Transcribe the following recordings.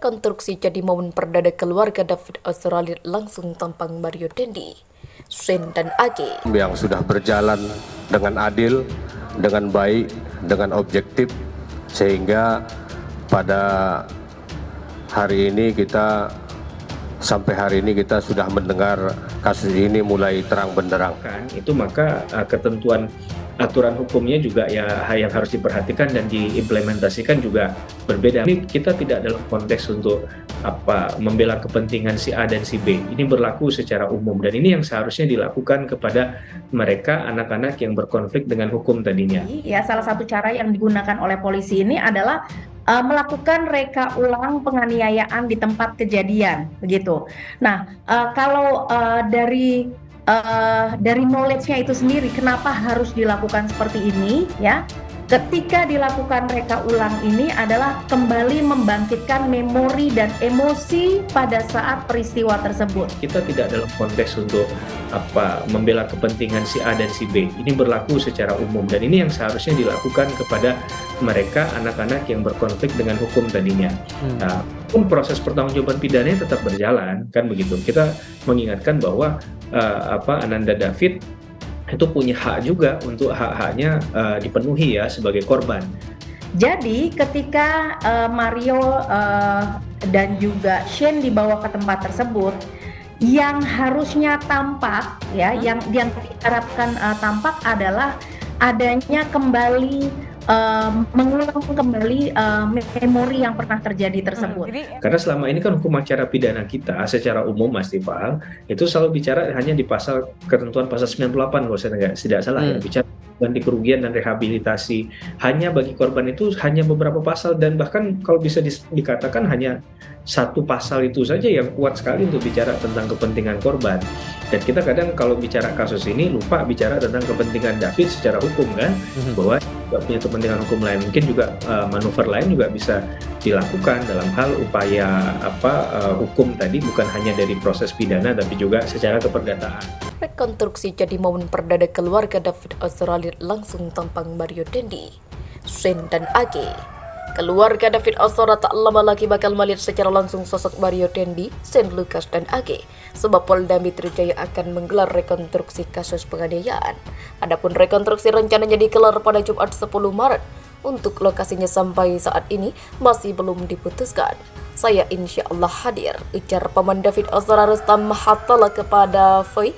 Rekonstruksi jadi momen perdana keluarga David Ozora langsung tampang Mario Dendi, Shane dan Age. Yang sudah berjalan dengan adil, dengan baik, dengan objektif, sehingga pada sampai hari ini kita sudah mendengar kasus ini mulai terang benderang. Itu maka ketentuan aturan hukumnya juga ya yang harus diperhatikan dan diimplementasikan juga berbeda. Ini kita tidak dalam konteks untuk membela kepentingan si A dan si B. Ini berlaku secara umum dan ini yang seharusnya dilakukan kepada mereka anak-anak yang berkonflik dengan hukum tadinya. Ya, salah satu cara yang digunakan oleh polisi ini adalah melakukan reka ulang penganiayaan di tempat kejadian, begitu. Nah, kalau dari knowledge-nya itu sendiri, kenapa harus dilakukan seperti ini, ya? Ketika dilakukan reka ulang ini adalah kembali membangkitkan memori dan emosi pada saat peristiwa tersebut. Kita tidak dalam konteks untuk membela kepentingan si A dan si B. Ini berlaku secara umum dan ini yang seharusnya dilakukan kepada mereka anak-anak yang berkonflik dengan hukum tadinya. Nah, pun proses pertanggungjawaban pidananya tetap berjalan, kan begitu. Kita mengingatkan bahwa Ananda David itu punya hak juga untuk hak-haknya dipenuhi ya sebagai korban. Jadi ketika Mario dan juga Shane dibawa ke tempat tersebut, yang harusnya tampak ya, yang diharapkan tampak adalah adanya kembali mengulang kembali memori yang pernah terjadi tersebut. Karena selama ini kan hukum acara pidana kita secara umum, Mas Tifal, itu selalu bicara hanya di ketentuan pasal 98 kalau saya tidak salah ya, bicara ganti kerugian dan rehabilitasi. Hanya bagi korban itu hanya beberapa pasal dan bahkan kalau bisa dikatakan hanya satu pasal itu saja yang kuat sekali untuk bicara tentang kepentingan korban. Dan kita kadang kalau bicara kasus ini lupa bicara tentang kepentingan David secara hukum kan, bahwa juga punya kepentingan hukum lain, mungkin juga manuver lain juga bisa dilakukan dalam hal upaya hukum tadi, bukan hanya dari proses pidana tapi juga secara keperdataan. Rekonstruksi jadi momen perdana keluarga David Ozora langsung tampang Mario Dendi, Shane dan Age. Keluarga David Ozora tak lama lagi bakal melihat secara langsung sosok Mario Dendi, Shane Lucas dan Age, sebab Polda Metro Jaya akan menggelar rekonstruksi kasus penganiayaan. Adapun rekonstruksi rencananya digelar pada Jumat 10 Maret. Untuk lokasinya sampai saat ini masih belum diputuskan. Saya insya Allah hadir, ujar paman David Ozora Rustam Mahatala kepada Voi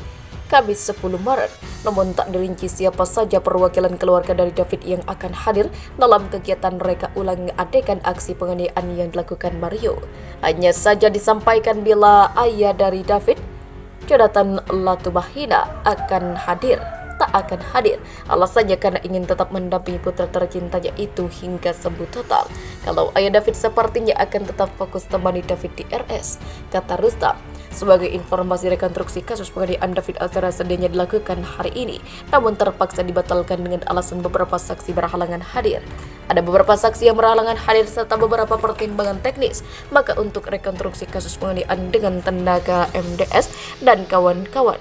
Kamis 10 Maret. Namun tak dirinci siapa saja perwakilan keluarga dari David yang akan hadir dalam kegiatan reka ulang adegan aksi penganiayaan yang dilakukan Mario. Hanya saja disampaikan bila ayah dari David, Jonathan Latumahina, akan hadir. Tak akan hadir, alasannya karena ingin tetap mendampingi putra tercintanya itu hingga sembuh total. Kalau ayah David sepertinya akan tetap fokus temani David di RS, kata Rustam. Sebagai informasi, rekonstruksi kasus penganiayaan David Ozora sedianya dilakukan hari ini, namun terpaksa dibatalkan dengan alasan beberapa saksi berhalangan hadir. Ada beberapa saksi yang berhalangan hadir serta beberapa pertimbangan teknis. Maka untuk rekonstruksi kasus penganiayaan dengan tenaga MDS dan kawan-kawan,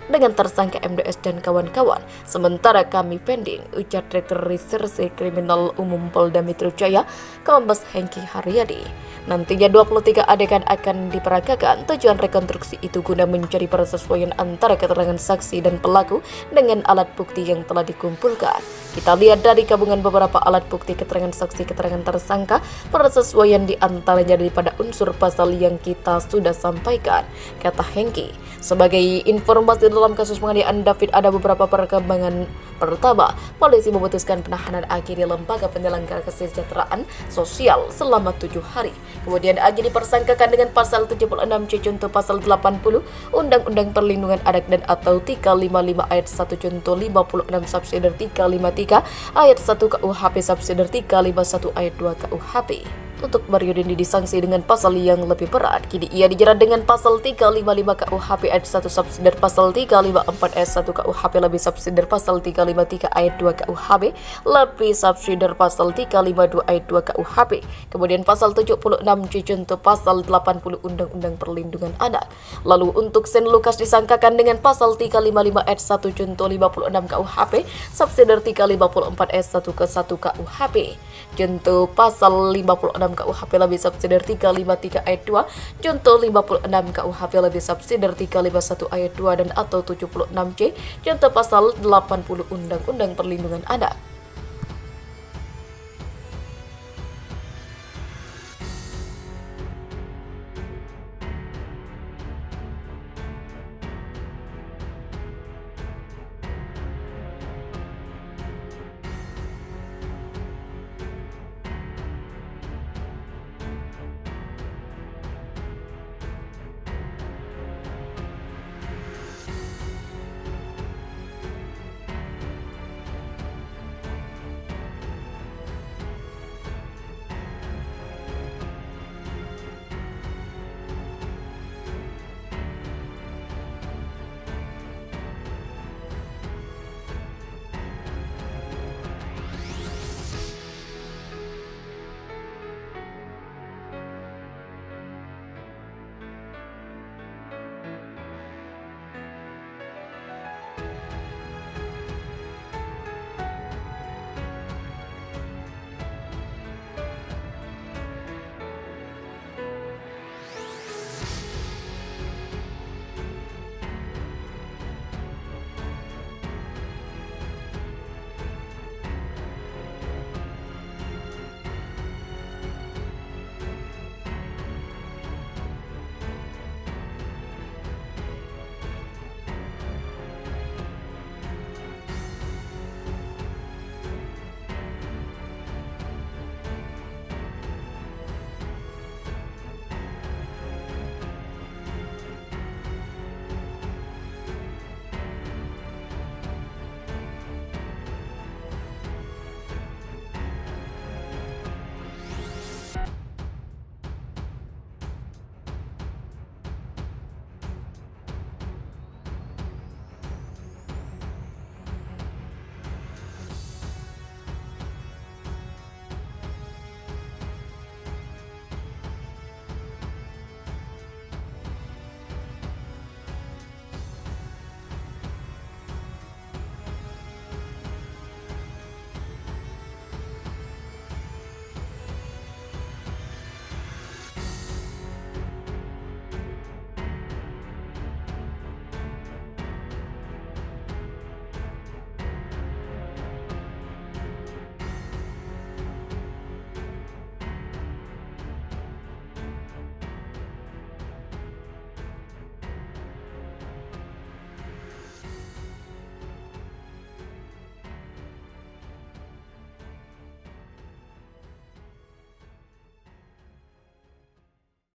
dengan tersangka MDS dan kawan-kawan, sementara kami pending, ujar Direktur Reserse Kriminal Umum Polda Metro Jaya, Kombes Hengki Haryadi. Nantinya 23 adegan akan diperagakan. Tujuan rekonstruksi itu guna mencari persesuaian antara keterangan saksi dan pelaku dengan alat bukti yang telah dikumpulkan. Kita lihat dari gabungan beberapa alat bukti, keterangan saksi, keterangan tersangka, persesuaian di antaranya daripada unsur pasal yang kita sudah sampaikan, kata Hengki. Sebagai informasi dalam kasus penganiayaan David ada beberapa perkembangan. Pertama, polisi memutuskan penahanan Age di Lembaga Penyelenggara Kesejahteraan Sosial selama 7 hari. Kemudian Age dipersangkakan dengan pasal 76C contoh pasal 80 Undang-Undang Perlindungan Anak dan atau 355 ayat 1 contoh 56 subsider 353 ayat 1 KUHP subsider 351 ayat 2 KUHP. Untuk Mario Dendi disanksi dengan pasal yang lebih berat. Kini ia dijerat dengan pasal 355 KUHP ayat 1 subsider pasal 354 ayat 1 KUHP lebih subsider pasal 353 ayat 2 KUHP lebih subsider pasal 352 ayat 2 KUHP. Kemudian pasal 76C contoh pasal 80 Undang-Undang Perlindungan Anak. Lalu untuk Shane Lucas disangkakan dengan pasal 355 ayat 1 contoh 56 KUHP subsider 354 ayat 1 ke 1 KUHP. junto pasal 56 KUHP lebih subsidiar 353 ayat 2, junto 56 KUHP lebih subsidiar 351 ayat 2 dan atau 76C, junto pasal 80 Undang-Undang Perlindungan Anak.